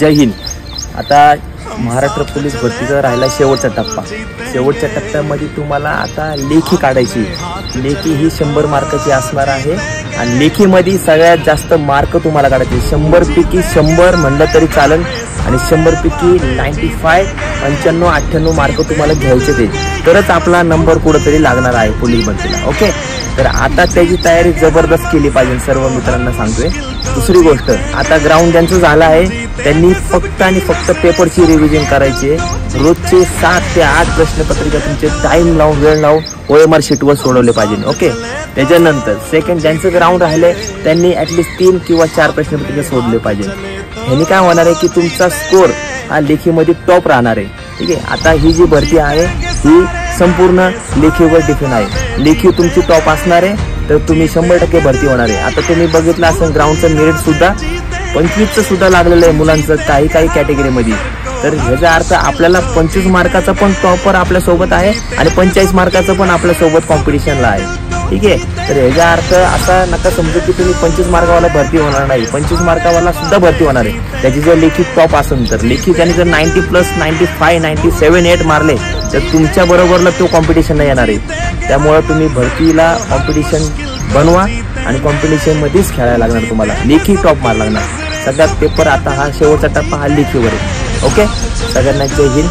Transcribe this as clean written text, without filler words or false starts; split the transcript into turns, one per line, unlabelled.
जय हिंद। आता महाराष्ट्र पोलीस भरतीचा राहिला शेवटचा टप्पा। शेवटच्या टप्प्यामध्ये तुम्हाला आता लेखी काढायची। लेखी ही 100 मार्काची असणार आहे आणि लेखीमध्ये सगळ्यात जास्त मार्क तुम्हाला काढायचे। 100 पैकी 100 म्हणलं तरी चालेल आणि 100 पैकी 95, 95, 98 मार्क तुम्हाला घ्यायचे ते, तरच आपला नंबर कुठेतरी लागणार आहे पोलीस भरतीला। ओके, तर आता त्याची तयारी जबरदस्त केली पाहिजे, सर्व मित्रांना सांगतोय। दुसरी गोष्ट, आता ग्राउंड ज्यांचं झालं आहे त्यांनी फक्त आणि फक्त पेपरची रिव्हिजन करायची आहे। रोजचे 7 ते 8 प्रश्नपत्रिका तुमचे टाइम लावून वेळ लावून OMR शीटवर सोडवले पाहिजे। ओके, त्याच्यानंतर सेकंड ज्यांचं ग्राउंड राहिले त्यांनी ॲटलिस्ट 3 किंवा 4 प्रश्नपत्रिका सोडले पाहिजे। ह्यानी काय होणार आहे की तुमचा स्कोर हा लेखीमध्ये टॉप राहणार आहे। ठीक आहे, आता ही जी भरती आहे ही संपूर्ण लेखीवर डिपेंड आहे। लेखी तुमची टॉप असणार आहे तर तुम्ही 100% भरती होणार आहे। आता तुम्ही बघितलं असेल ग्राउंडचं मेरिट सुद्धा 25चं सुद्धा लागलेलं आहे मुलांचं काही काही कॅटेगरीमध्ये। तर ह्याचा अर्थ आपल्याला 25 मार्काचा पण टॉपर आपल्या सोबत आहे आणि 45 मार्काचं पण आपल्या सोबत कॉम्पिटिशनला आहे। ठीक आहे, तर ह्याचा अर्थ असा नका समजू की तुम्ही 25 मार्कावाला भरती होणार नाही, 25 मार्कावाला सुद्धा भरती होणार आहे। त्याची जर लेखी टॉप असेल तर लेखी त्याने जर 90+, 95, 97, 8 मारले तर तुमच्या बरोबरला तो कॉम्पिटिशनला येणार आहे। त्यामुळे तुम्ही भरतीला कॉम्पिटिशन बनवा आणि कॉम्पिटिशनमध्येच खेळायला लागणार तुम्हाला, लेखी टॉप मार लागणार। सगळ्यात पेपर आता हा शेवटचा टप्पा हा लेखीवर आहे। ओके, सगळ्यांना जय हिंद।